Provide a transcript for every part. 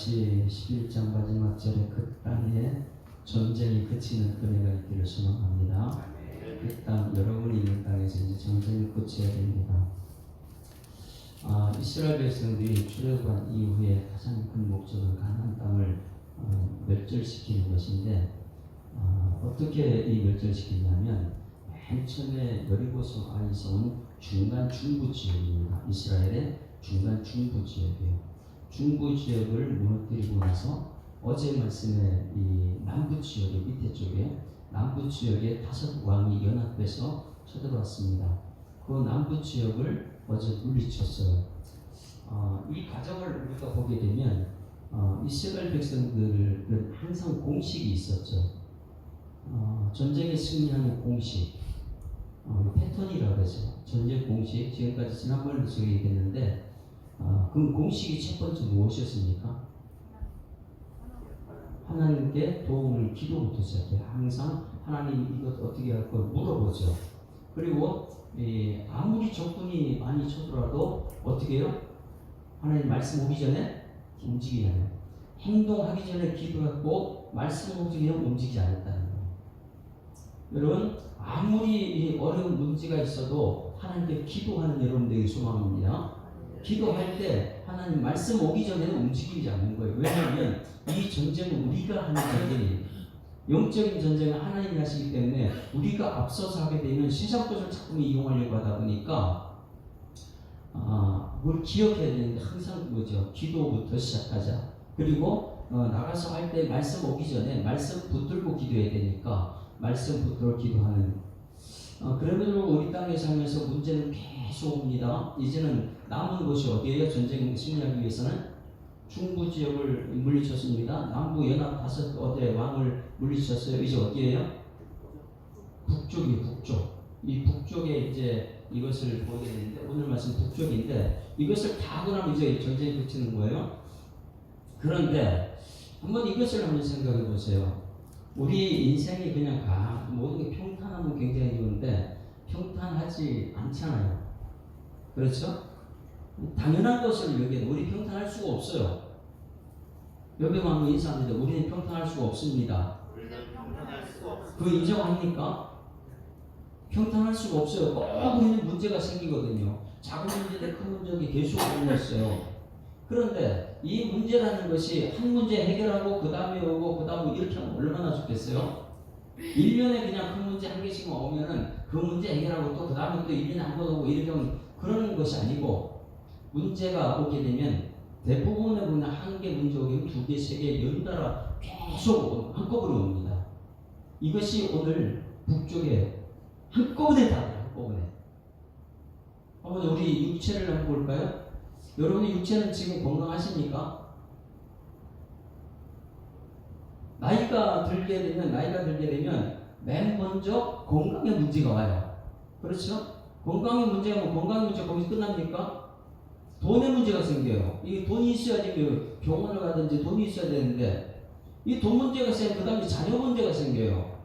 같이 11장 마지막 절에 그 땅에 전쟁이 그치는 은혜가 있기를 소망합니다. 그 땅, 여러분이 있는 땅에서 이제 전쟁이 그쳐야 됩니다. 이스라엘 백성들이 출애굽한 이후에 가장 큰 목적은 가나안 땅을 멸절시키는 것인데, 어떻게 이 멸절시키냐면 맨 처음에 여리고성 아이성은 중간 중부 지역입니다. 이스라엘의 중간 중부 지역이에요. 중부 지역을 무너뜨리고 나서 어제 말씀에 이 남부 지역의 밑에 쪽에 남부 지역에 5 왕이 연합해서 쳐들어왔습니다. 그 남부 지역을 어제 물리쳤어요. 이 과정을 우리가 보게 되면 이스라엘 백성들은 항상 공식이 있었죠. 전쟁에 승리하는 공식, 패턴이라고 해서 전쟁 공식, 지금까지 지난번에도 제가 얘기했는데, 그 공식이 첫 번째 무엇이었습니까? 하나님께 도움을 기도부터 시작해요. 항상 하나님 이것 어떻게 할 걸 물어보죠. 그리고 아무리 적군이 많이 쳐들어도 어떻게 해요? 하나님 말씀 오기 전에 움직이지 않아요. 행동하기 전에 기도하고 말씀 오기 전에 움직이지 않았다는 거예요. 여러분, 아무리 어려운 문제가 있어도 하나님께 기도하는 여러분들에게 소망합니다. 기도할 때 하나님 말씀 오기 전에는 움직이지 않는 거예요. 왜냐하면 이 전쟁은 우리가 하는 전쟁이에요. 영적인 전쟁은 하나님이 하시기 때문에 우리가 앞서서 하게 되면 세상 것을 자꾸 이용하려고 하다 보니까 뭘 기억해야 되는데 항상 그거죠. 기도부터 시작하자. 그리고 나가서 할 때 말씀 오기 전에 말씀 붙들고 기도해야 되니까 말씀 붙들고 기도하는. 그러면 우리 땅에 살면서 문제는 계속 옵니다. 이제는 남은 곳이 어디예요? 전쟁 승리하기 위해서는 중부 지역을 물리쳤습니다. 남부 연합 5 왕을 물리쳤어요. 이제 어디예요? 북쪽이 북쪽. 이 북쪽에 이제 이것을 보게 되는데, 오늘 말씀 북쪽인데, 이것을 다 하고 나면 이제 전쟁이 그치는 거예요. 그런데 이것을 한번 생각해 보세요. 우리 인생이 그냥 모든 게 평탄하면 굉장히 좋은데 평탄하지 않잖아요. 그렇죠? 당연한 것을 여기에 우리 평탄할 수가 없어요. 여기 한번 인사합니다. 우리는 평탄할 수가 없습니다. 그 인정합니까? 평탄할 수가 없어요. 꼭 우리는 문제가 생기거든요. 작은 문제든 큰 문제가 계속 오고 있어요. 그런데 이 문제라는 것이 한 문제 해결하고 그 다음에 오고 그 다음에 이렇게 하면 얼마나 좋겠어요? 1년에 그냥 큰 문제 한 개씩만 오면은 그 문제 해결하고 또 그 다음에 또 1년에 한 번 오고 이렇게 하면 그러는 것이 아니고, 문제가 오게 되면 대부분의 분은 한 개 문제 오면 2개, 3개 연달아 계속 한꺼번에 옵니다. 이것이 오늘 북쪽에 한꺼번에 다 돼요. 한꺼번에. 한번 우리 육체를 한번 볼까요? 여러분의 육체는 지금 건강하십니까? 나이가 들게 되면 맨 먼저 건강에 문제가 와요. 그렇죠? 건강의 문제가 건강의 문제 거기서 끝납니까? 돈의 문제가 생겨요. 이 돈이 있어야지 병원을 가든지 돈이 있어야 되는데, 이 돈 문제가 생기면 그 다음에 자녀 문제가 생겨요.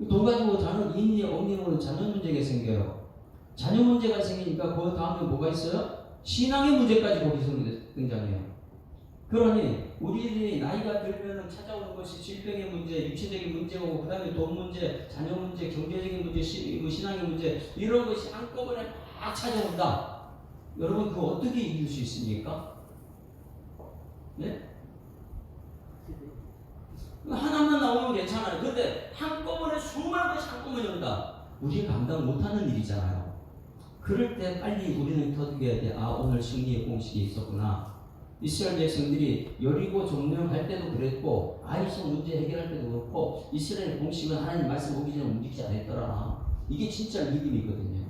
돈 가지고 인리 엉리는 자녀 문제가 생겨요. 자녀 문제가 생기니까 그 다음에 뭐가 있어요? 신앙의 문제까지 거기서 등장해요. 그러니 우리들이 나이가 들면 찾아오는 것이 질병의 문제, 육체적인 문제가 오고, 그 다음에 돈 문제, 자녀 문제, 경제적인 문제, 신앙의 문제, 이런 것이 한꺼번에 막 찾아온다. 여러분, 그거 어떻게 이길 수 있습니까? 네? 하나만 나오면 괜찮아요. 근데 한꺼번에 수많은 것이 한꺼번에 온다. 우리가 감당 못하는 일이잖아요. 그럴 때 빨리 우리는 터득해야 돼. 오늘 승리의 공식이 있었구나. 이스라엘 백성들이 여리고 점령할 때도 그랬고, 아이성 문제 해결할 때도 그렇고, 이스라엘 공식은 하나님 말씀 오기 전에 움직이지 않았더라. 이게 진짜 믿음이거든요.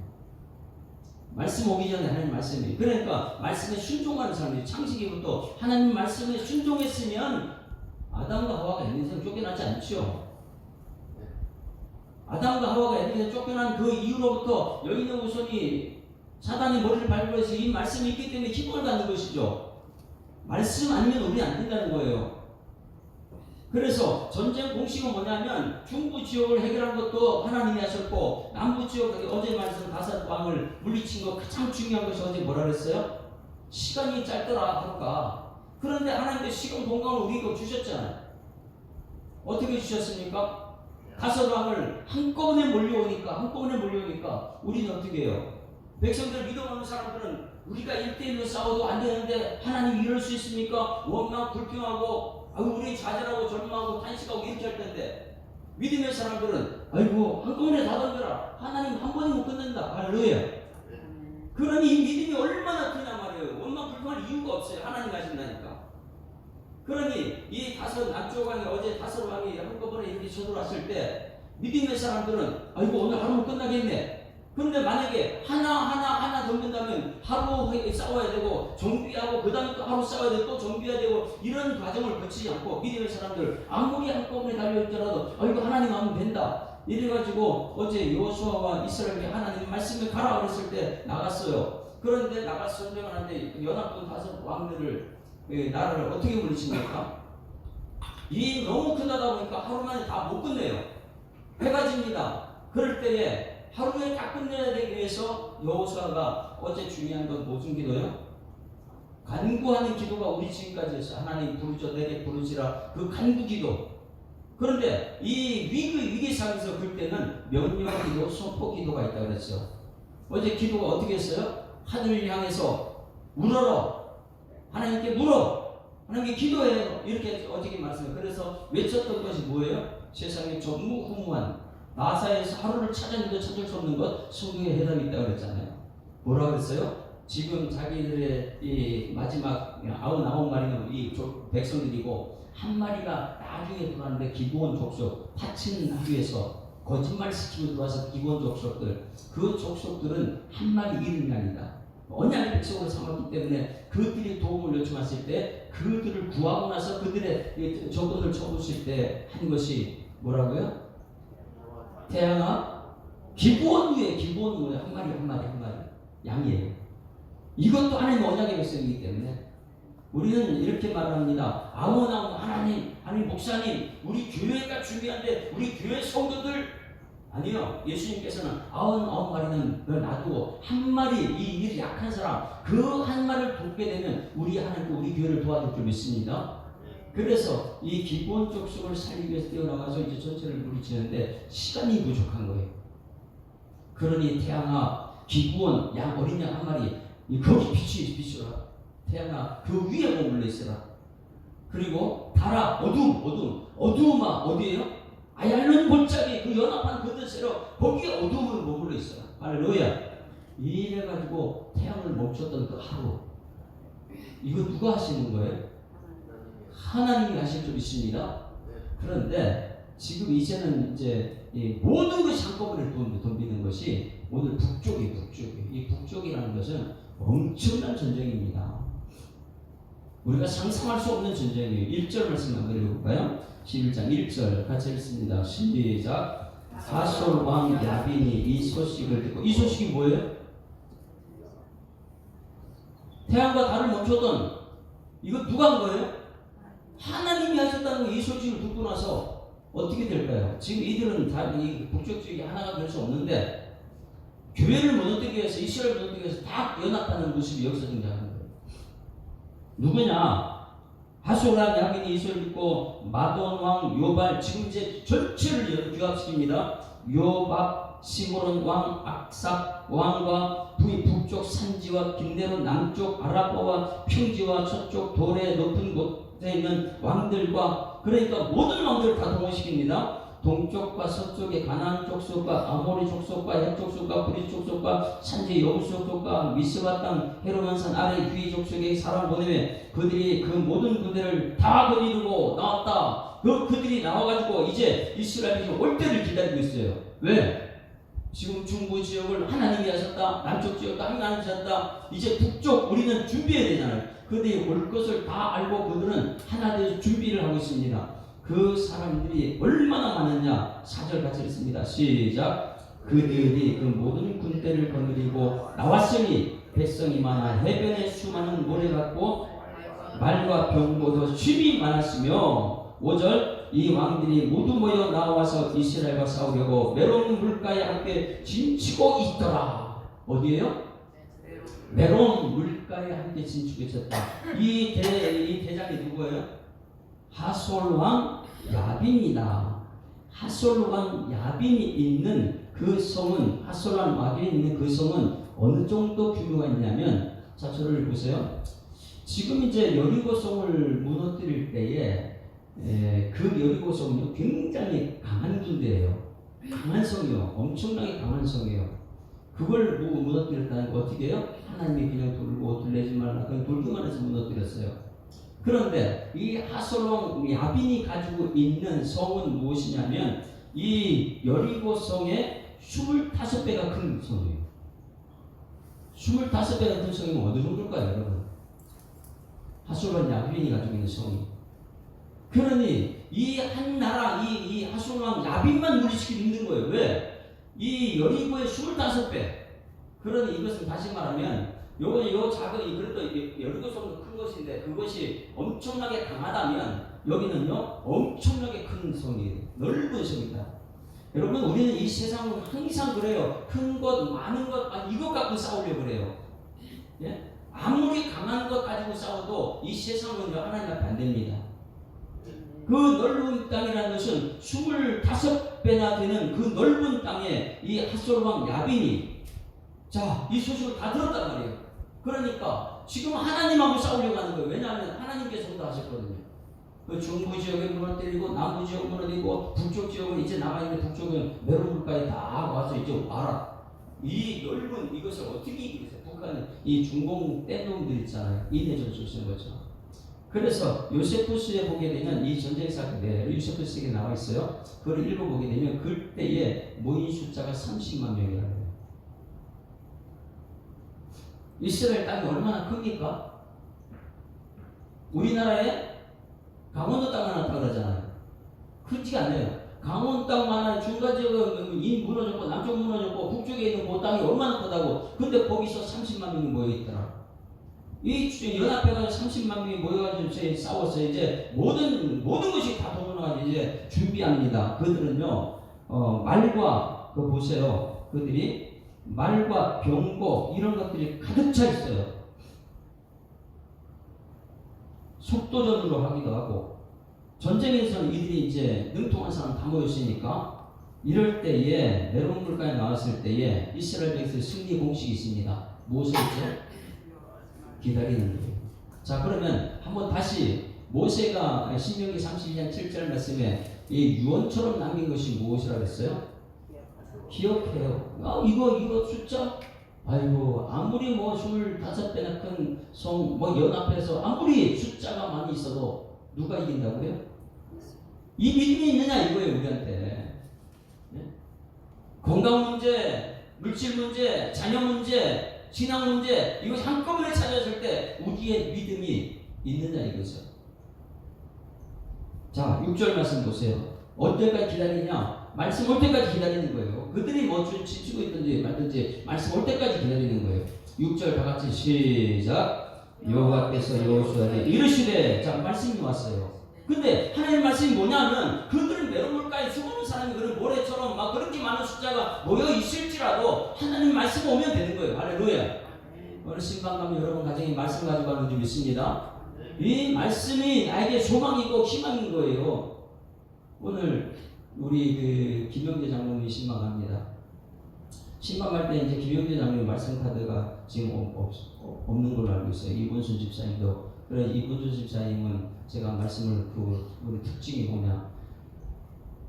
말씀 오기 전에 하나님 말씀이. 그러니까 말씀에 순종하는 사람들이 창세기부터 하나님 말씀에 순종했으면 아담과 하와가 에덴에서 쫓겨나지 않죠. 아담과 하와가 에덴에서 쫓겨난 그 이후로부터 여인의 후손이 사단이 머리를 밟고 해서 이 말씀이 있기 때문에 기쁨을 갖는 것이죠. 말씀 아니면 우리 안 된다는 거예요. 그래서 전쟁 공식은 뭐냐면, 중부 지역을 해결한 것도 하나님이 하셨고, 남부 지역, 어제 말씀 5 왕을 물리친 거 가장 중요한 것이 어제 뭐라 그랬어요? 시간이 짧더라 하루가. 그런데 하나님께서 시간 공간을 우리가 주셨잖아요. 어떻게 주셨습니까? 다섯 왕을 한꺼번에 몰려오니까 우리는 어떻게 해요? 백성들 믿어보는 사람들은 우리가 1대1로 싸워도 안 되는데 하나님 이럴 수 있습니까? 원망 불평하고 우리 좌절하고 절망하고 탄식하고 이렇게 할 텐데, 믿음의 사람들은 아이고 한꺼번에 다 던져라, 하나님 한 번에 못 끝낸다. 할렐루야. 그러니 이 믿음이 얼마나 크냐 말이에요. 원망 불평할 이유가 없어요. 하나님 하신다니까. 그러니 이 다섯 남쪽 왕이 어제 다섯 왕이 한꺼번에 이렇게 쳐들어왔을 때 믿음의 사람들은 아이고 오늘 하루면 끝나겠네. 그런데 만약에 하나 던진다면 하루 싸워야 되고 정비하고 그 다음에 또 하루 싸워야 되고 또 정비해야 되고 이런 과정을 거치지 않고 믿음의 사람들 아무리 한꺼번에 달려있더라도 아이고 하나님 하면 된다. 이래가지고 어제 여호수아와 이스라엘이 하나님 말씀을 가라 그랬을 때 나갔어요. 그런데 나가서 전쟁을 하는데 연합군 다섯 왕들을 나라를 어떻게 물리칩니까? 이 너무 크다 보니까 하루 만에 다 못 끝내요. 해가 집니다. 그럴 때에 하루에 다 끝내야 되기 위해서 여호수아가 어제 중요한 건 무슨 기도요? 간구하는 기도가 우리 지금까지 했어. 하나님 부르짖어 내게 부르짖으라. 그 간구 기도. 그런데 이 위기 상황에서 그럴 때는 명령 기도, 선포 기도가 있다고 그랬죠. 어제 기도가 어떻게 했어요? 하늘을 향해서 물어라. 하나님께 물어. 하나님께 기도해요. 이렇게 어떻게 말씀해요. 그래서 외쳤던 것이 뭐예요? 세상에 전무후무한 나사에서 하루를 찾았는데 찾을 수 없는 것 성경에 해답이 있다고 그랬잖아요. 뭐라고 그랬어요? 지금 자기들의 이 마지막 99마리는 이 백성들이고 한 마리가 나중에 들어왔는데 기브온 족속 파친하기 위해서 거짓말시키고 들어와서 기브온 족속들, 그 족속들은 한 마리 잃은 양이다. 언약의 백성으로 삼았기 때문에 그들이 도움을 요청했을 때 그들을 구하고 나서 그들의 적군을 쳐부실 때 한 것이 뭐라고요? 태양아 기브온 위에 한 마리 양이에요. 이것도 하나님의 언약의 백성이기 때문에 우리는 이렇게 말합니다. 아원 하나님 목사님 우리 교회가 중요한데 우리 교회 성도들 아니요. 예수님께서는 99마리는 놔두고 한 마리 이 약한 사람 그 한 마리를 돕게 되면 우리 하나님께 우리 교회를 도와줄 줄 믿습니다. 그래서 이 기본 족속을 살리기 위해서 뛰어나가서 이제 전체를 물리치는데 시간이 부족한 거예요. 그러니 태양아 기브온 어린 양 한 마리 거기 비추라. 태양아 그 위에 머물러 있으라. 그리고 달아 어두움아 어디에요? 아얄론 골짜기 그 연합한 그 뜻대로 거기에 어두움으로 머물러 있어라. 할렐루야. 이래가지고 태양을 멈췄던 그 하루 이거 누가 하시는 거예요? 하나님이 하실 줄 믿습니다. 그런데 지금 이제는 이제 모든 것이 한꺼번에 덤비는 것이 오늘 북쪽이에요. 이 북쪽이라는 것은 엄청난 전쟁입니다. 우리가 상상할 수 없는 전쟁이에요. 1절 말씀 한번 읽어볼까요? 11장 1절 같이 읽습니다. 시작. 하솔 왕 야빈이 이 소식을 듣고, 이 소식이 뭐예요? 태양과 달을 멈췄던 이거 누가 한 거예요? 하나님이 하셨다는 이 소식을 듣고 나서 어떻게 될까요? 지금 이들은 다 이 북쪽 지역이 하나가 될 수 없는데 교회를 무너뜨리기 위해서 이스라엘을 무너뜨리기 위해서 다 연합하는 모습이 여기서 등장하는 거예요. 누구냐? 하솔랑 야빈이 이 소리를 듣고 마돈 왕 요발, 지금 이제 전체를 규합시킵니다. 요밥 시므론 왕 악삭 왕과 북쪽 산지와 빈대로 남쪽 아라바와 평지와 서쪽 돌의 높은 곳에 있는 왕들과, 그러니까 모든 왕들을 다 동원시킵니다. 동쪽과 서쪽의 가나안 족속과 아모리 족속과 헷 족속과 브리 족속과 산지 여부 족속과 미스바 땅 헤르몬산 아래 귀 족속의 사람 보내매 그들이 그 모든 군대를 다 거느리고 나왔다. 그들이 나와가지고 이제 이스라엘이 올 때를 기다리고 있어요. 왜? 지금 중부 지역을 하나님이 하셨다. 남쪽 지역도 하나님이 하셨다. 이제 북쪽 우리는 준비해야 되잖아요. 그들이 올 것을 다 알고 그들은 하나 되어 준비를 하고 있습니다. 그 사람들이 얼마나 많았냐? 4절 같이 읽습니다. 시작. 그들이 그 모든 군대를 거느리고 나왔으니 백성이 많아 해변에 수많은 모래 같고 말과 병보도 쉼이 많았으며, 5절 이 왕들이 모두 모여 나와서 이스라엘과 싸우려고 메론 물가에 함께 진치고 있더라. 어디에요? 메론 물가에 함께 진축해졌다. 이 대장이 누구예요? 하솔 왕 야빈이다. 하솔 왕 야빈이 있는 그 성은, 하솔 왕 야빈이 있는 그 성은 어느 정도 규모가 있냐면, 자, 저를 보세요. 지금 이제 여리고성을 무너뜨릴 때에 그 여리고성은 굉장히 강한 군대예요. 강한 성이요. 엄청나게 강한 성이에요. 그걸 무너뜨렸다는 거 어떻게 해요? 하나님이 그냥 돌고 들리지 말라 그냥 돌기만 해서 무너뜨렸어요. 그런데 이 하솔왕 야빈이 가지고 있는 성은 무엇이냐면 이 여리고성의 25배가 큰 성이에요. 25배가 큰 성이면 어느 정도일까요, 여러분? 하솔왕 야빈이 가지고 있는 성이. 그러니 이 한 나라, 이 하솔왕 야빈만 물리치기 힘든 거예요. 왜? 이 여리고의 25배. 그러니 이것은 다시 말하면 요 작은 그래도 여리고성도 큰 것인데 그것이 엄청나게 강하다면 여기는요 엄청나게 큰 성이에요. 넓은 성이다. 여러분 우리는 이 세상은 항상 그래요. 큰 것, 많은 것, 이것 갖고 싸우려고 그래요. 예? 아무리 강한 것 가지고 싸워도 이 세상은 하나님 앞에 안 됩니다. 그 넓은 땅이라는 것은 25배나 되는 그 넓은 땅에 이 하솔왕 야빈이 자, 이 소식을 다 들었단 말이에요. 그러니까 지금 하나님하고 싸우려고 하는 거예요. 왜냐하면 하나님께서 다 하셨거든요. 그 중부 지역에 무너뜨리고 남부 지역 무너뜨리고 북쪽 지역은 이제 남아있는 북쪽은 메론 물가에 다 와서 이제 와라. 이 넓은 이것을 어떻게 이기겠어요? 북한은 이 중공 뗀놈들 있잖아요. 이내 전술 쓴 거죠. 그래서 요세푸스에 보게 되면 이 전쟁 사건에 요세푸스에 나와 있어요. 그걸 읽어보게 되면 그때의 모인 숫자가 30만 명이라고 해요. 이스라엘 땅이 얼마나 큽니까? 우리나라에 강원도 땅 하나 그러잖아요. 크지가 않아요. 강원 땅만한 중간지역은 무너졌고 남쪽 무너졌고 북쪽에 있는 그 땅이 얼마나 크다고. 근데 거기서 30만 명이 모여있더라. 이 연합해가지고 30만 명이 모여가지고 싸웠어요. 이제 모든 것이 다 동원해가지고 이제 준비합니다. 그들은요 말과 그 보세요. 그들이 말과 병거 이런 것들이 가득 차 있어요. 속도전으로 하기도 하고 전쟁에서는 이들이 이제 능통한 사람 다 모였으니까 이럴 때에 메론 물가에 나왔을 때에 이스라엘 백성의 승리 공식이 있습니다. 무엇을 했죠? 기다리는 거예요. 자 그러면 한번 다시 모세가 신명기 32장 7절 말씀에 이 유언처럼 남긴 것이 무엇이라고 했어요? 기억해요. 이거 숫자? 아이고, 아무리 25배나 큰 성, 연합해서 아무리 숫자가 많이 있어도 누가 이긴다고요? 이 믿음이 있느냐 이거예요, 우리한테. 네? 건강 문제, 물질 문제, 자녀 문제, 신앙 문제, 이것이 한꺼번에 찾아질 때 우리의 믿음이 있느냐 이거죠. 자, 6절 말씀 보세요. 언제까지 기다리냐? 말씀 올 때까지 기다리는 거예요. 그들이 지치고 있든지 말든지 말씀 올 때까지 기다리는 거예요. 6절 다 같이 시작. 여호와께서 여호수아에게 이르시되, 자 말씀이 왔어요. 근데 하나님 말씀이 뭐냐면 그들은 메론 물가에 수많은 사람이 그런 모래처럼 막 그렇게 많은 숫자가 모여 있을지라도 하나님 말씀 오면 되는 거예요. 할렐루야. 오늘 신방가면 여러분 가정에 말씀 가지고 가는 줄 믿습니다. 이 말씀이 나에게 소망이고 희망인 거예요. 오늘 우리 그 김영재 장로님이 신방합니다. 신방할 때 이제 김영재 장로님 말씀 카드가 지금 없는 걸로 알고 있어요. 이분순 집사님도. 그래 이분순 집사님은 제가 말씀을 우리 특징이 뭐냐?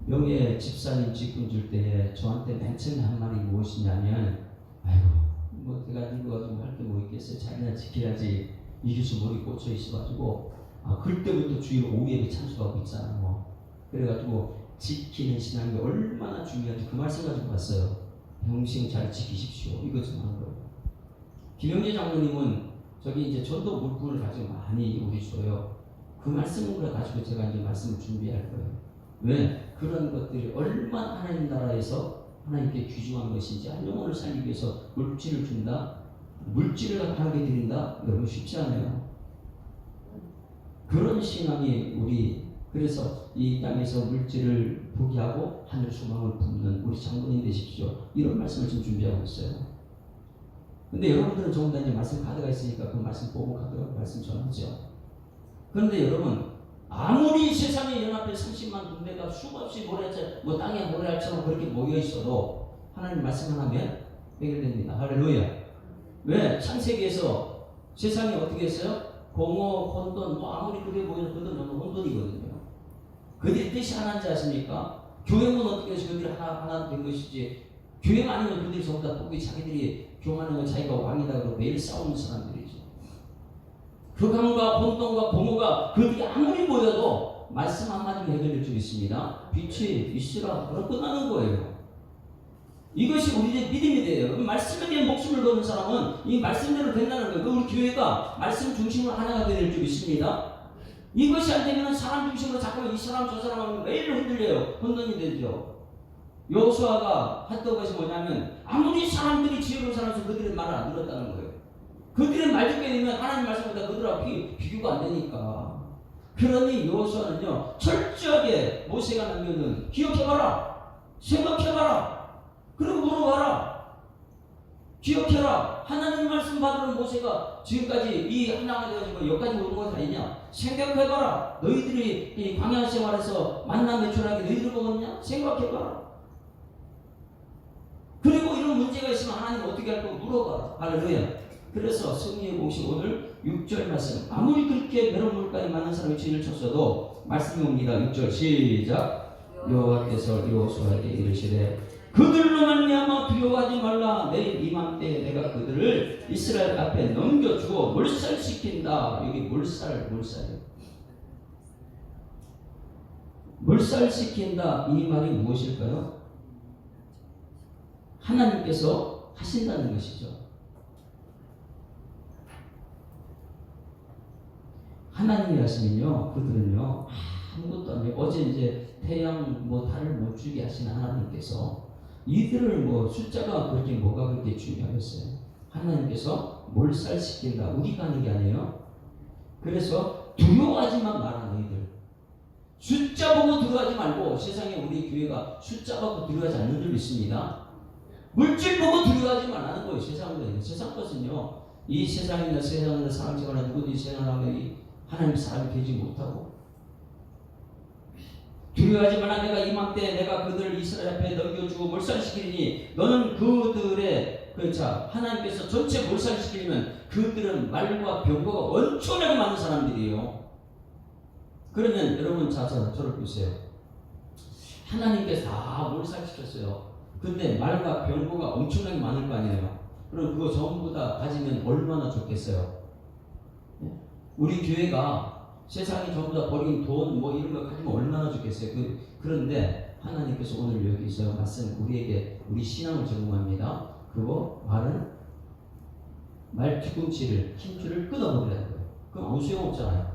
명예 집사님 직분 줄 때에 저한테 맨 처음에 한 말이 무엇이냐면, 아이고 내가 이거 가지고 할 게 뭐 있겠어요? 자기나 지켜야지. 이교수 머리 꽂혀 있어가지고 그때부터 주일 오후에 참석하고 있잖아. 그래가지고 지키는 신앙이 얼마나 중요한지 그 말씀 가지고 왔어요. 평생 잘 지키십시오. 이거 좀 하는 거예요. 김영재 장로님은 저기 이제 전도 물품을 가지고 많이 우리 줘요. 그 말씀을 가지고 제가 이제 말씀을 준비할 거예요. 왜? 그런 것들이 얼마나 하나님 나라에서 하나님께 귀중한 것인지, 한 영혼을 살리기 위해서 물질을 준다, 물질을 하게 드린다, 여러분 쉽지 않아요. 그런 신앙이 우리, 그래서 이 땅에서 물질을 포기하고 하늘 소망을 품는 우리 장로님 되십시오. 이런 말씀을 지금 준비하고 있어요. 근데 여러분들은 전부 다 이제 말씀 카드가 있으니까 그 말씀 보고 카드가 말씀 전하죠. 그런데 여러분, 아무리 세상에 연합해 30만 군대가 수없이 뭐 땅에 모래알처럼 그렇게 모여 있어도 하나님 말씀 하나면 해결됩니다. 할렐루야. 왜? 창세기에서 세상이 어떻게 했어요? 공허, 혼돈, 뭐 아무리 그게 모여도 그들은 혼돈이거든요. 그들의 뜻이 하나인지 아십니까? 교회는 어떻게 해서 그들이 하나 된 것이지, 교회가 아니면 그들이 전부 다 뽑기 자기들이 교만한 건 자기가 왕이다 그러고 매일 싸우는 사람들이죠. 흑암과 혼돈과 공허가 그들이 아무리 모여도 말씀 한마디로 해결될 줄 있습니다. 빛이 있으라 그러 끝나는 거예요. 이것이 우리의 믿음이 돼요. 말씀에 대한 목숨을 거는 사람은 이 말씀대로 된다는 거예요. 우리 교회가 말씀 중심으로 하나가 될 줄 있습니다. 이것이 안 되면 사람 중심으로 자꾸만 이 사람 저 사람은 매일 흔들려요. 혼돈이 되죠. 여호수아가 했던 것이 뭐냐면 아무리 사람들이 지혜로운 사람에서 그들의 말을 안 들었다는 거예요. 그들의 말 듣게 되면 하나님 말씀보다 그들하고 비교가 안 되니까. 그러니 여호수아는요 철저하게 모세가 남겨놓은 기억해봐라, 생각해봐라, 그리고 물어봐라, 기억해라. 하나님 말씀 받으러 모세가 지금까지 이 하나가 돼가지고 여기까지 오는 건 아니냐? 생각해봐라. 너희들이 이 광야 생활에서 만나 매출하게 너희들 먹었냐? 생각해봐라. 그리고 이런 문제가 있으면 하나님 어떻게 할 거 물어봐라. 할렐루야. 그래서 승리의 공식 오늘 6절 말씀. 아무리 그렇게 메론 물가에 많은 사람이 진을 쳤어도 말씀이 옵니다. 6절 시작. 여호와께서 여호수아에게 이르시되 그들로 말미암아 두려워하지 말라. 내일 이맘때 내가 그들을 이스라엘 앞에 넘겨주고 몰살시킨다. 여기 몰살이에요. 몰살시킨다. 이 말이 무엇일까요? 하나님께서 하신다는 것이죠. 하나님이 하시면요, 그들은요 아무것도 안 해요. 어제 이제 태양 달을 못 주게 하시는 하나님께서 이들을 숫자가 그렇게 뭐가 그렇게 중요하겠어요. 하나님께서 몰살시킨다. 우리가 하는 게 아니에요. 그래서 두려워하지만 마라. 너희들 숫자 보고 두려워하지 말고. 세상에 우리 교회가 숫자 보고 두려워하지 않는 줄 믿습니다. 물질 보고 두려워하지 말라는 거예요. 세상 것은요, 이 세상이나 세상에서 사람 생활에 누구든지 생활하면 하나님 사람이 되지 못하고. 두려워하지 말라. 내가 이맘때 내가 그들을 이스라엘 앞에 넘겨주고 몰살시키리니 너는 그들의 하나님께서 전체 몰살시키려면 그들은 말과 병거가 엄청나게 많은 사람들이에요. 그러면 여러분 저를 보세요. 하나님께서 다 몰살시켰어요. 근데 말과 병거가 엄청나게 많을 거 아니에요. 그럼 그거 전부 다 가지면 얼마나 좋겠어요. 우리 교회가 세상이 전부 다 버린 돈 이런 거 가지면 얼마나 좋겠어요. 그런데 하나님께서 오늘 여기서 말씀 우리에게 우리 신앙을 적용합니다. 그거 말 뒤꿈치를 힘줄을 끊어버리라는 거예요. 그럼 아무 소용 없잖아요.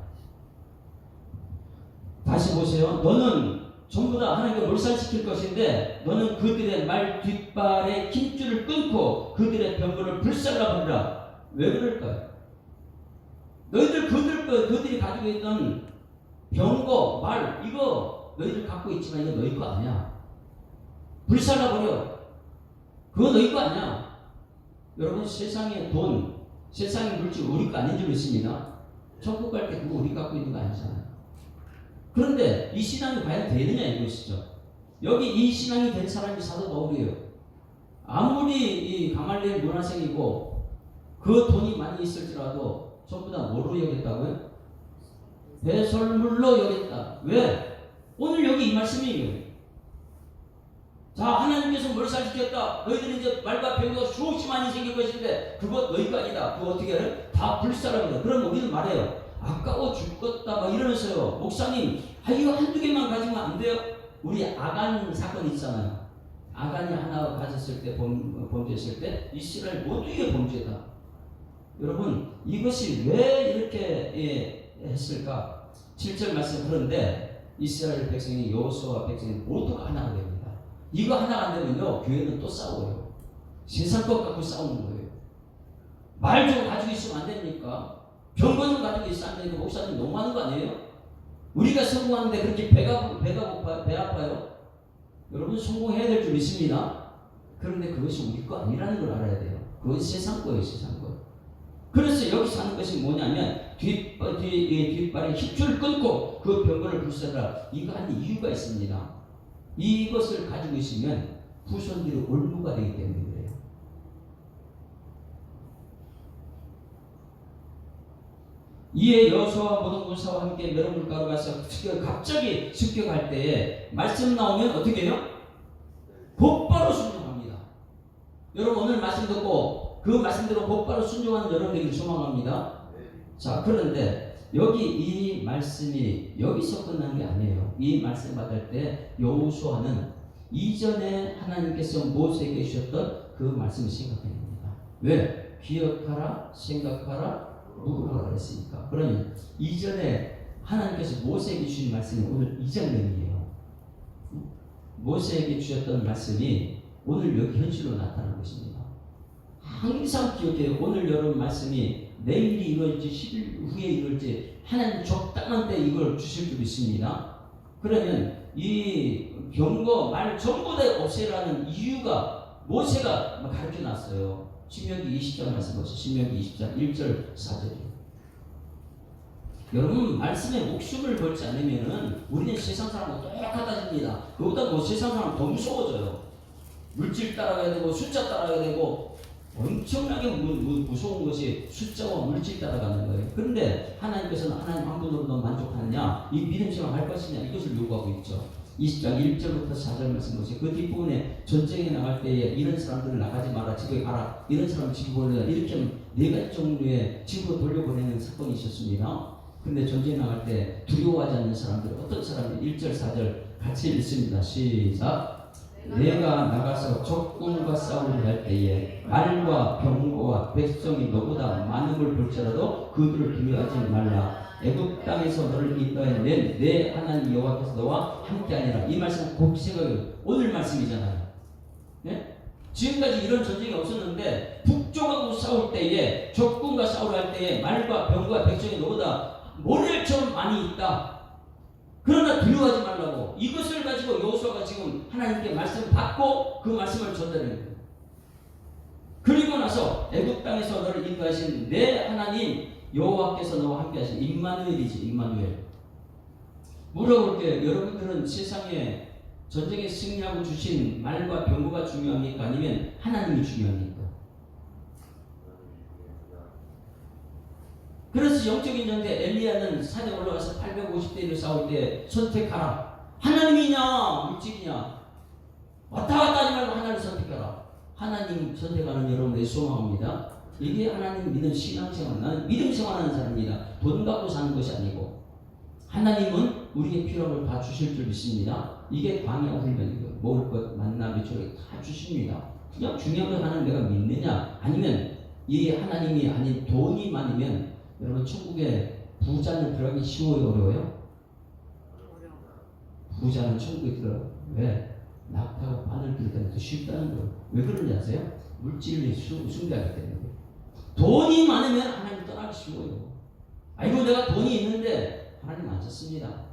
다시 보세요. 너는 전부 다 하나님께 몰살시킬 것인데 너는 그들의 말 뒷발의 힘줄을 끊고 그들의 병거를 불살라버리라. 왜 그럴까요? 너희들 그들이 가지고 있던 병거, 말 이거 너희들 갖고 있지만 이거 너희 거 아니야. 불살라버려. 그거 너희 거 아니야. 여러분 세상의 돈, 세상의 물질 우리 거 아닌 줄 믿습니다. 천국 갈 때 그거 우리 갖고 있는 거 아니잖아요. 그런데 이 신앙이 과연 되느냐 이것이죠. 여기 이 신앙이 된 사람이 사도 바울이에요. 아무리 이 가말리엘 문화생이고 그 돈이 많이 있을지라도 전부 다 뭐로 여겼다고요? 배설물로 여겼다. 왜? 오늘 여기 이 말씀이에요. 자, 하나님께서 몰살시켰다. 너희들은 이제 말과 병거가 수없이 많이 생길 것인데 그것 너희 거 아니다. 그거 어떻게 해? 다 불사라고. 그럼 우리는 말해요. 아까워 죽겠다 이러면서요. 목사님, 이거 한두 개만 가지면 안 돼요? 우리 아간 사건 있잖아요. 아간이 하나 가졌을 때, 범죄했을 때 이스라엘 모두의 범죄다. 여러분, 이것이 왜 이렇게 했을까? 7절 말씀. 그런데 이스라엘 백성이 여호수아와 백성이 모두가 하나가 됩니다. 이거 하나가 안 되면요, 교회는 또 싸워요. 세상 것 갖고 싸우는 거예요. 말 좀 가지고 있으면 안 됩니까? 병거 좀 가지고 있으면 안 되니까 목사님 너무하는 거 아니에요? 우리가 성공하는데 그렇게 배가 고파요? 배 아파요? 여러분 성공해야 될 줄 믿습니다. 그런데 그것이 우리 거 아니라는 걸 알아야 돼요. 그건 세상 거예요, 세상 거. 그래서 여기서 하는 것이 뭐냐면 뒷발에 힘줄 끊고 그 병거를 불사라. 이거 한 이유가 있습니다. 이것을 가지고 있으면 후손들이 올무가 되기 때문에 그래요. 이에 여호수아와 모든 군사와 함께 메론물가로 가서 갑자기 습격할 때에 말씀 나오면 어떻게 해요? 곧바로 순종합니다. 여러분 오늘 말씀 듣고 그 말씀대로 곧바로 순종하는 여러분 되기를 소망합니다. 자, 그런데 여기 이 말씀이 여기서 끝난 게 아니에요. 이 말씀 받을 때 여호수아는 이전에 하나님께서 모세에게 주셨던 그 말씀을 생각해야 됩니다. 왜? 기억하라, 생각하라, 묵으라 그랬으니까. 그러면 이전에 하나님께서 모세에게 주신 말씀이 오늘 이 장면이에요. 모세에게 주셨던 말씀이 오늘 여기 현실로 나타나는 것입니다. 항상 기억해요. 오늘 여러분 말씀이 내일이 이루어질지 10일 후에 이루어질지 하나님 적당한 때 이걸 주실 줄 믿습니다. 그러면 이 경고 말 전부 다 없애라는 이유가 모세가 가르쳐 놨어요. 신명기 20장 말씀 보세요. 신명기 20장 1절 4절이에요. 여러분 말씀에 목숨을 걸지 않으면은 우리는 세상 사람하고 똑같아집니다. 그보다 뭐 세상 사람 더 무서워져요. 물질 따라가야 되고 숫자 따라가야 되고 엄청나게 무서운 것이 숫자와 물질 따라가는 거예요. 그런데 하나님께서는 하나님 한 분으로도 만족하느냐, 이 믿음 생활 할 것이냐, 이것을 요구하고 있죠. 20장 1절부터 4절 말씀 보세요. 그 뒷부분에 전쟁에 나갈 때에 이런 사람들을 나가지 마라, 집에 가라, 이런 사람 집에 보내라, 이렇게 네 가지 종류의 집으로 돌려보내는 사건이 있었습니다. 그런데 전쟁에 나갈 때 두려워하지 않는 사람들, 어떤 사람이 1절 4절 같이 읽습니다. 시작. 내가 나가서 적군과 싸우려 할 때에 말과 병거와 백성이 너보다 많음을 볼지라도 그들을 두려워하지 말라. 애굽 땅에서 너를 인도해낸 내 하나님 여호와께서 너와 함께하니라. 이 말씀 꼭 생각해요. 오늘 말씀이잖아요. 네? 지금까지 이런 전쟁이 없었는데 북쪽하고 싸울 때에 적군과 싸우려 할 때에 말과 병거와 백성이 너보다 모래처럼 많이 있다. 그러나 두려워하지 말라고. 이것을 가지고 여호수아가 지금 하나님께 말씀을 받고 그 말씀을 전달해요. 그리고 나서 애굽 땅에서 너를 인도하신 내 하나님 여호와께서 너와 함께 하신 임마누엘이지. 임마누엘. 물어볼게요. 여러분들은 세상에 전쟁에 승리하고 주신 말과 병거가 중요합니까? 아니면 하나님이 중요합니까? 그래서 영적인 전쟁 엘리야는 산에 올라가서 850대 1로 싸울 때 선택하라. 하나님이냐 물질이냐 왔다 갔다 하지 말고 하나님을 선택하라. 하나님 선택하는 여러분들의 소망입니다. 이게 하나님 믿는 신앙생활. 나는 믿음 생활하는 사람입니다. 돈 갖고 사는 것이 아니고 하나님은 우리의 필요한 걸 다 주실 줄 믿습니다. 이게 광야 훈련이고 먹을 것 만나 매초를 다 주십니다. 그냥 중요한 걸 하나님 내가 믿느냐 아니면 이 하나님이 아닌 돈이 많으면 여러분 천국에 부자는 들어가기 쉬워요, 어려워요? 부자는 천국에 들어가요. 왜? 낙타가 바늘 들 때는 더 쉽다는 거예요. 왜 그런지 아세요? 물질을 숭배하기 때문에. 돈이 많으면 하나님 떠나기 쉬워요. 아이고 내가 돈이 있는데 하나님 안 찾습니다.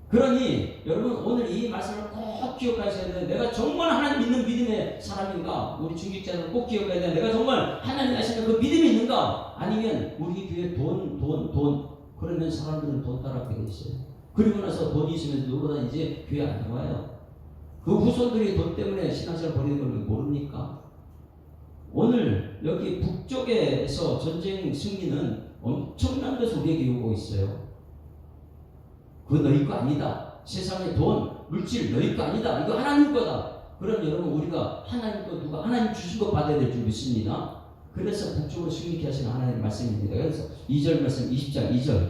그러니 여러분 오늘 이 말씀을 꼭 기억하셔야 돼요. 내가 정말 하나님 믿는 믿음의 사람인가? 우리 중직자들은 꼭 기억해야 돼요. 내가 정말 하나님 하시는 그 믿음이 있는가? 아니면 우리 교회 돈 그러면 사람들은 돈 따라가게 돼 있어요. 그리고 나서 돈이 있으면 누구보다 이제 교회 안 나와요. 그 후손들이 돈 때문에 신앙생활 버리는 걸 모릅니까? 오늘 여기 북쪽에서 전쟁 승리는 엄청난 것을 우리에게 요구하고 있어요. 그거 너희 거 아니다. 세상의 돈, 물질 너희 거 아니다. 이거 하나님 거다. 그럼 여러분 우리가 하나님 거 누가 하나님 주신 거 받아야 될 줄 믿습니다. 그래서 북쪽으로 승리케 하시는 하나님의 말씀입니다. 그래서 2절 말씀 20장 2절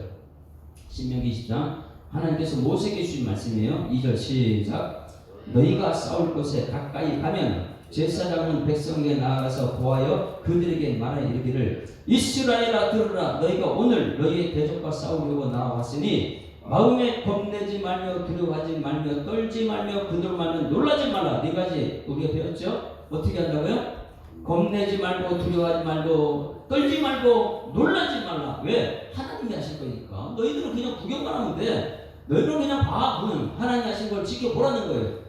신명기 20장 하나님께서 모세에게 주신 말씀이에요. 2절 시작. 너희가 싸울 곳에 가까이 가면 제사장은 백성에게 나아가서 보하여 그들에게 말하여 이르기를 이스라엘아 들으라. 너희가 오늘 너희의 대적과 싸우려고 나와왔으니 마음에 겁내지 말며 두려워하지 말며 떨지 말며 그들 말며 놀라지 말라. 네 가지 우리가 배웠죠? 어떻게 한다고요? 겁내지 말고 두려워하지 말고 떨지 말고 놀라지 말라. 왜? 하나님이 하실 거니까. 너희들은 그냥 구경만 하면 돼. 너희들은 그냥 봐. 하나님이 하신 걸 지켜보라는 거예요.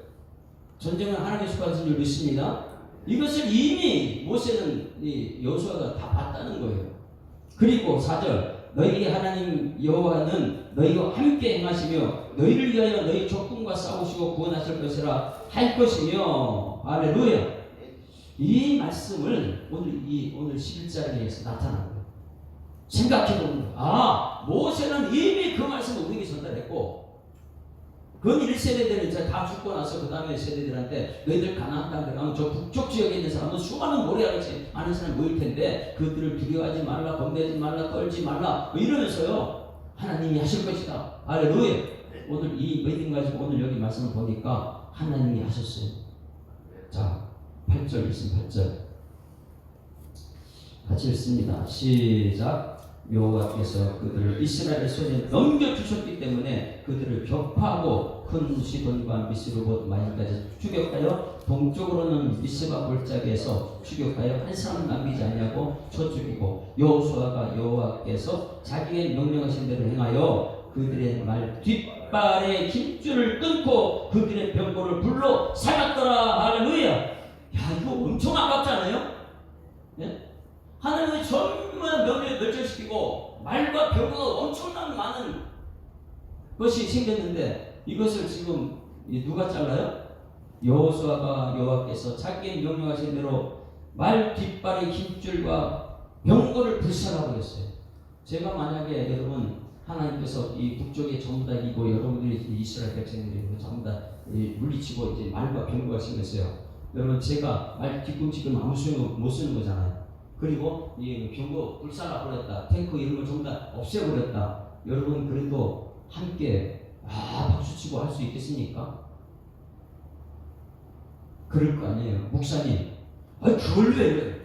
전쟁은 하나님의 속한 줄 믿습니다. 이것을 이미 모세는 이 여호수아가 다 봤다는 거예요. 그리고 4절 너희 하나님 여호와는 너희와 함께 행하시며 너희를 위하여 너희 적군과 싸우시고 구원하실 것이라 할 것이며 할렐루야. 이 말씀을 오늘 11장에서 나타난 거예요. 생각해보면 모세는 이미 그 말씀을 우리에게 전달했고 그 1세대들은 이제 다 죽고 나서 그 다음에 세대들한테 너희들 가나안 땅 들어가면 저 북쪽 지역에 있는 사람은 수많은 모래알같이 많은 사람이 모일 텐데 그들을 두려워하지 말라, 겁내지 말라, 떨지 말라 뭐 이러면서요 하나님이 하실 것이다. 할렐루야. 오늘 이 믿음 가지고 오늘 여기 말씀을 보니까 하나님이 하셨어요. 자 8절 있으면 8절 같이 읽습니다. 시작. 여호와께서 그들을 이스라엘 손에 넘겨주셨기 때문에 그들을 격파하고 큰 시돈과 미스르봇 마임까지 추격하여 동쪽으로는 미스바 골짜기에서 추격하여 한 사람 남기지 아니하고 쳐 죽이고 여호수아가 여호와께서 자기의 명령하신 대로 행하여 그들의 말 뒷발의 힘줄을 끊고 그들의 병거를 불로 살았더라. 할렐루야. 야 이거 엄청 아깝잖아요. 예? 하나님의 전부의 명령을 멸절시키고 말과 병거가 엄청난 많은 것이 생겼는데 이것을 지금 누가 잘라요? 여호수아가 여호와께서 자기의 명령하신 대로 말 뒷발의 힘줄과 병거를 불살라버렸어요. 제가 만약에 여러분 하나님께서 이 북쪽에 전부 다 이고 여러분들이 이스라엘 백성들이 전부 다 물리치고 이제 말과 병거가 생겼어요. 여러분 제가 말 뒤꿈치를 아무 소용 못 쓰는 거잖아요. 그리고 이 병거 불살라버렸다. 탱크 이런 걸 전부 다 없애버렸다. 여러분 그래도 함께 박수치고 할 수 있겠습니까? 그럴 거 아니에요. 목사님 그걸 왜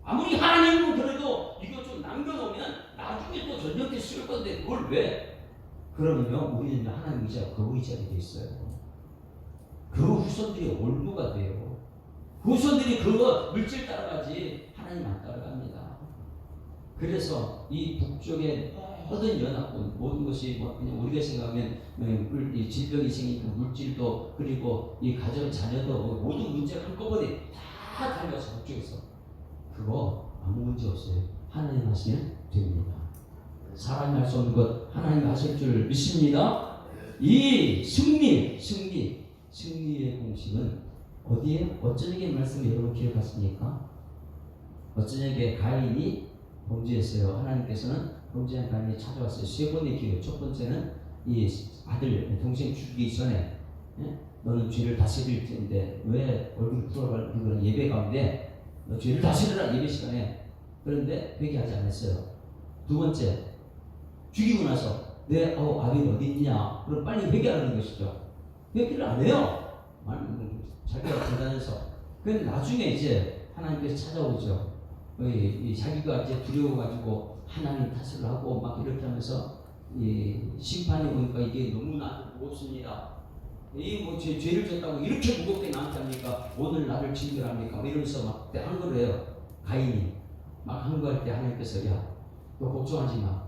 아무리 하나님은 그래도 이거 좀 남겨놓으면 나중에 또 전쟁 때 쓸 건데 그걸 왜? 그러면요 우리는 하나님 의지가 그 의지가 돼 있어요. 그 후손들이 올무가 돼요. 후손들이 그거 물질 따라가지 하나님 안 따라갑니다. 그래서 이 북쪽의 모든 연합군 모든 것이 그냥 우리가 생각하면 이 질병이 생기니까 물질도 그리고 이 가정 자녀도 모든 문제가 한꺼번에 다 달려서 북쪽에서 그거 아무 문제 없어요. 하나님 하시면 됩니다. 사람이 할 수 없는 것 하나님 하실 줄 믿습니다. 이 승리의 공식은 어디에? 어쩌냐의 말씀 여러분 기억하십니까? 어쩌냐에 가인이 범죄했어요. 하나님께서는 범죄한 가인이 찾아왔어요. 세 번의 기회. 첫 번째는 이 아들 동생 죽이기 전에 너는 죄를 다스릴 텐데 왜 얼굴 풀어가지고 예배 가운데 너 죄를 다스리라 예배 시간에. 그런데 회개하지 않았어요. 두 번째 죽이고 나서 내 아들이 어디 있냐? 그럼 빨리 회개하는 것이죠. 회개를 안 해요. 자기가 대단해서. 그런데 나중에 이제 하나님께서 찾아오죠. 자기가 이제 두려워가지고 하나님 탓을 하고 막 이렇게 하면서 심판이 오니까 이게 너무나 무겁습니다. 죄를 졌다고 이렇게 무겁게 나한테 합니까? 오늘 나를 징벌합니까? 이러면서 막 한 거래요. 가인이 막 한 거 할 때 하나님께서 너 걱정하지 마.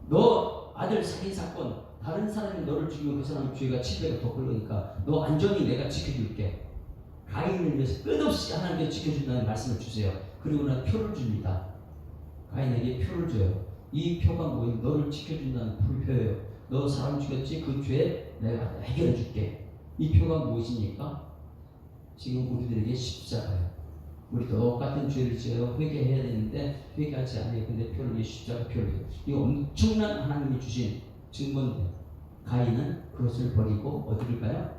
너 아들 살인 사건 다른 사람이 너를 죽이면 그 사람 죄가 700을 더 걸리니까 너 안전히 내가 지켜줄게. 가인을 위해서 끝없이 하나님께 지켜준다는 말씀을 주세요. 그리고 난 표를 줍니다. 가인에게 표를 줘요. 이 표가 뭐예요? 너를 지켜준다는 표예요. 너 사람 죽였지? 그 죄 내가 해결해 줄게. 이 표가 무엇입니까? 지금 우리들에게 십자가예요. 우리도 똑같은 죄를 지어 회개해야 되는데 회개하지 않아요. 근데 표를 이 십자가 표를 이거 엄청난 하나님이 주신 증거인데 가인은 그것을 버리고 어디를 가요?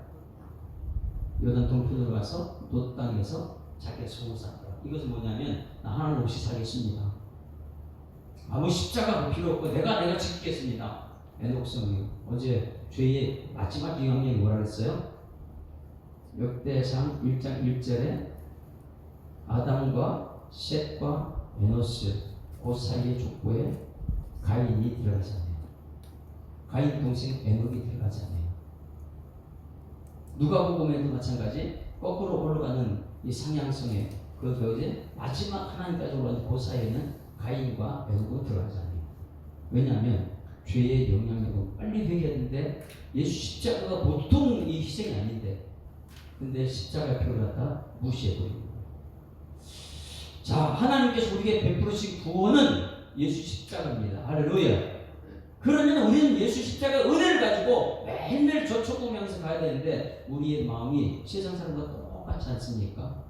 요단 동편으로 가서 롯 땅에서 자기의 소을 쌓더라. 이것은 뭐냐면 나 하나님 없이 살겠습니다. 아무 십자가 필요 없고 내가 지키겠습니다. 에녹성이 어제 죄의 마지막 명령이 뭐라 그랬어요? 역대상 1장 1절에 아담과 셋과 에노스 그 사이의 족보에 가인이 들어가잖아요. 가인 동생 에녹이 들어가잖아요. 누가복음에도 마찬가지 거꾸로 올라가는 이 상향성에 그 이제 마지막 하나님까지 올라가는 그 사이에는 가인과 에녹은 들어가잖아요. 왜냐하면 죄의 영향력은 빨리 회개했는데 예수 십자가가 보통 이 희생이 아닌데 근데 십자가 표를 갖다 무시해버리고 자, 하나님께서 우리에게 베풀으신 구원은 예수 십자가입니다. 할렐루야. 그러면 우리는 예수 십자가 은혜를 가지고 매일매일 저촉구하면서 가야 되는데 우리의 마음이 세상 사람과 똑같지 않습니까?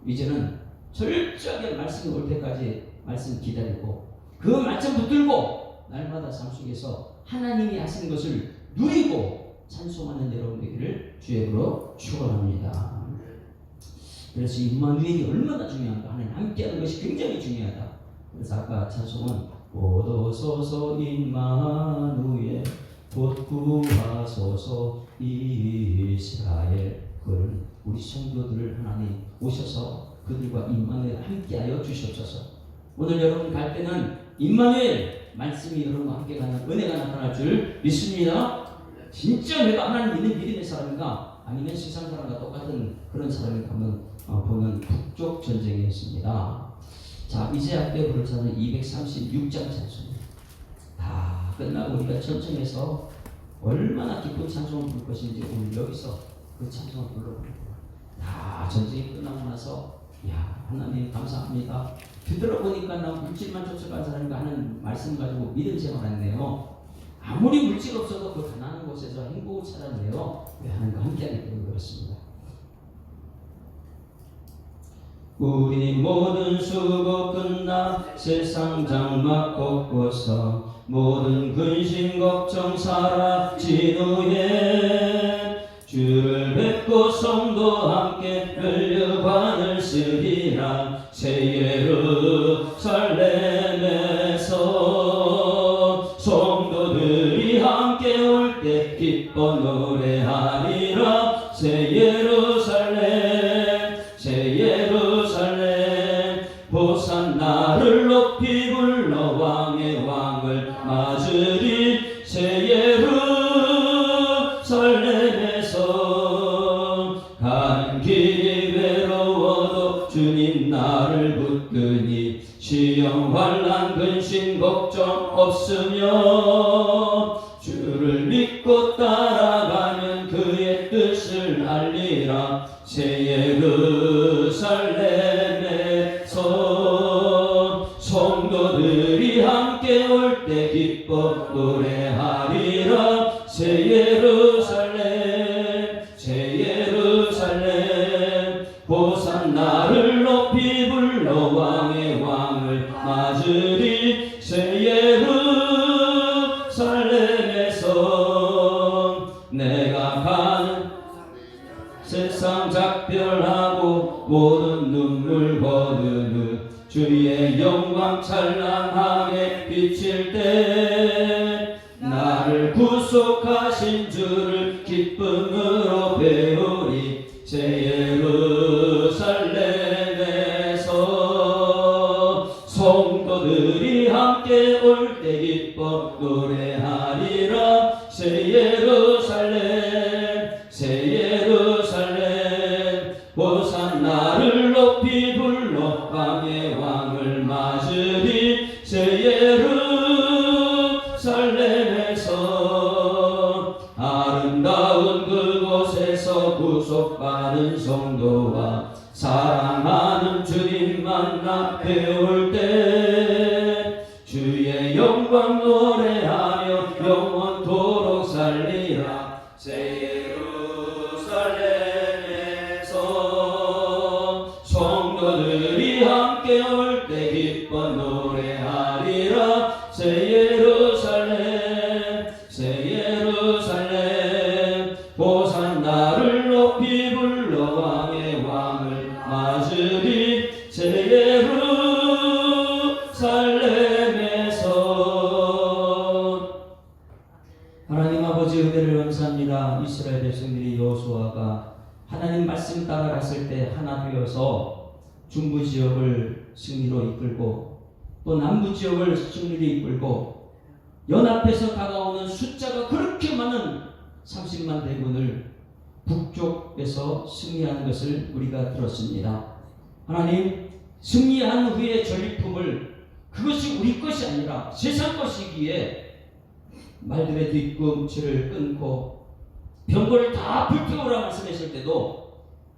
이제는 철저하게 말씀이 올 때까지 말씀 기다리고 그 말씀 붙들고 날마다 삶 속에서 하나님이 하시는 것을 누리고 찬송하는 여러분 되기를 주의 이름으로 축원합니다. 그래서 임마누엘이 얼마나 중요한가, 하나님 함께하는 것이 굉장히 중요하다. 그래서 아까 찬송은 오소서 임마누엘 곧 구하소서 이스라엘, 그걸 우리 성도들을 하나님 오셔서 그들과 임마누엘 함께하여 주시옵소서. 오늘 여러분 갈 때는 임마누엘 말씀이 여러분과 함께 가는 은혜가 나타날 줄 믿습니다. 진짜 내가 하나님 믿는 믿음의 사람인가 아니면 세상 사람과 똑같은 그런 사람인가 한번 보면 북쪽 전쟁이었습니다. 자, 이제야 때 부를 찬송 236장 찬송입니다. 다 끝나고 우리가 천천히해서 얼마나 기쁜 찬송을 부를 것인지 오늘 여기서 그 찬송을 불러봅니다. 다 전쟁이 끝나고 나서 야, 하나님 감사합니다. 뒤돌아보니까 나 물질만 쫓아간 사람인가 하는 말씀 가지고 믿음 생활했네요. 아무리 물질 없어도 그 가난한 곳에서 행복을 찾았네요. 왜 하나님과 함께하기 때문에 그렇습니다. 우리 모든 수고 끝나 세상 장막 걷고서 모든 근심 걱정 사라진 후에 주를 뵙고 성도 함께 멸류관을 쓰리라. 새 예루살렘에서 성도들이 함께 올 때 기뻐 노래하리라. 새 예루살렘 새 예루살렘 호산나를 높이 불러 왕의 왕을 맞으리. 새 예루살렘에서 가는 길이 외로워도 주님 나를 붙드니 시험 환난 근심 걱정 없으며 주를 믿고 따라가면 그의 뜻을 알리라. 새 예루살렘에서 성도들이 함께 올 때 기뻐 노래하리라. 새 예루살렘 새 예루살렘 호산나를 높이 불러 왕의 왕을 맞으리. 새 예루살렘에서 내가 가는 세상 작별하고 모든 눈물 거두는 주의 영광 찬란하게 비칠 때 나를 구속하신 주를 기쁨으로 배우리. 새 예루살렘에서 성도들이 함께 올 때 기뻐 노래하리라. 새 예루살렘 새 예루살렘 호산나를 높이 불러 왕의 왕을 맞으리. 새 예루살렘에서 아름다운 그곳에서 구속받은 성도와 사랑하는 주님 만나 배울 때 주의 영광 노래하며 영원토록 살리라. 새 예루살렘에서 성도들이 함께 올 때 기뻐 노래하리라. 새 예루살렘 새 예루살렘 호산나를 높이 불러 왕의 왕을 맞으리. 새 예루살렘에서 하나님 아버지 은혜를 감사합니다. 이스라엘 백성들이 여호수아가 하나님 말씀 따라갔을 때 하나 되어서 중부 지역을 승리로 이끌고 또 남부 지역을 승리로 이끌고 연합해서 다가오는 숫자가 그렇게 많은 30만 대군을 북쪽에서 승리하는 것을 우리가 들었습니다. 하나님, 승리한 후의 전리품을 그것이 우리 것이 아니라 세상 것이기에 말들의 뒤꿈치를 끊고 병거를 다 불태우라 말씀하실 때도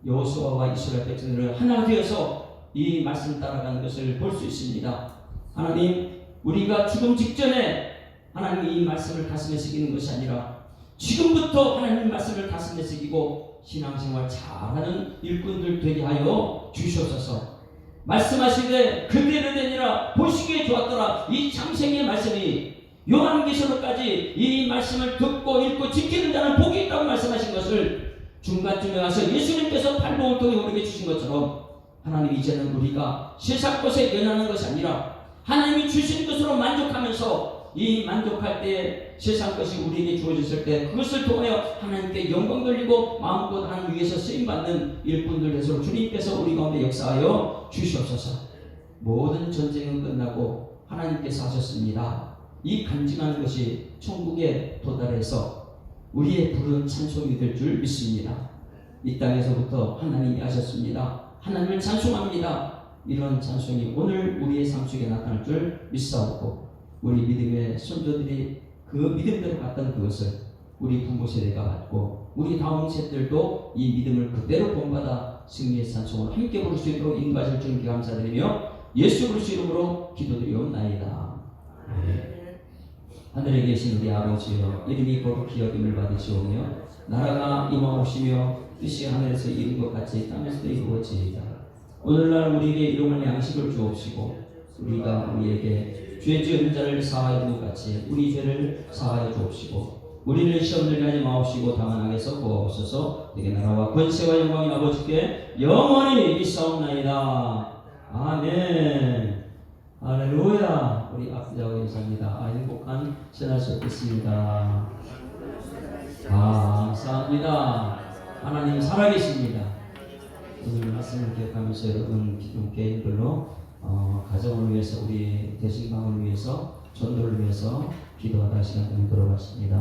여호수아와 이스라엘 백성들을 하나 되어서 이 말씀 따라가는 것을 볼 수 있습니다. 하나님, 우리가 죽음 직전에 하나님 이 말씀을 가슴에 새기는 것이 아니라 지금부터 하나님 말씀을 가슴에 새기고 신앙생활 잘하는 일꾼들 되게 하여 주시옵소서. 말씀하시되 그대로 되니라 보시기에 좋았더라. 이 창세기의 말씀이 요한계시록까지 이 말씀을 듣고 읽고 지키는 자는 복이 있다고 말씀하신 것을 중간쯤에 와서 예수님께서 팔복을 통해 우리에게 주신 것처럼 하나님, 이제는 우리가 세상 것에 연연하는 것이 아니라 하나님이 주신 것으로 만족하면서 이 만족할 때 세상 것이 우리에게 주어졌을 때 그것을 통하여 하나님께 영광 돌리고 마음껏 하나님 위해서 쓰임받는 일꾼들 되도록 주님께서 우리 가운데 역사하여 주시옵소서. 모든 전쟁은 끝나고 하나님께서 하셨습니다. 이 간증하는 것이 천국에 도달해서 우리의 부른 찬송이 될 줄 믿습니다. 이 땅에서부터 하나님이 하셨습니다. 하나님을 찬송합니다. 이런 찬송이 오늘 우리의 삶 속에 나타날 줄 믿사옵고, 우리 믿음의 선조들이 그 믿음대로 갔던 그것을 우리 부모 세대가 받고 우리 다음 세대들도 이 믿음을 그대로 본받아 승리의 찬송을 함께 부를 수 있도록 인도하실 주님께 감사드리며 예수 그리스도 이름으로 기도드리옵나이다. 하늘에 계신 우리 아버지여, 이름이 거룩히 여김을 받으시오며 나라가 임하옵시며 뜻이 하늘에서 이룬 것 같이 땅에서도 이루어지이다. 오늘날 우리에게 일용할 양식을 주옵시고 우리가 우리에게 죄 지은 자를 사하여 준 것 같이 우리 죄를 사하여 주옵시고 우리를 시험 들게 하지 마옵시고 다만 악에서 구하옵소서. 내게 나라와 권세와 영광이 아버지께 영원히 있사옵나이다. 아멘. 할렐루야. 우리 앞자와 인사입니다. 행복한 새날 뵙겠습니다. 감사합니다. 하나님 살아계십니다. 오늘 말씀을 기억하면서 여러분 기독 개인별로 가정을 위해서, 우리 대식마을 위해서, 전도를 위해서 기도하다 시간 좀 들어봤습니다.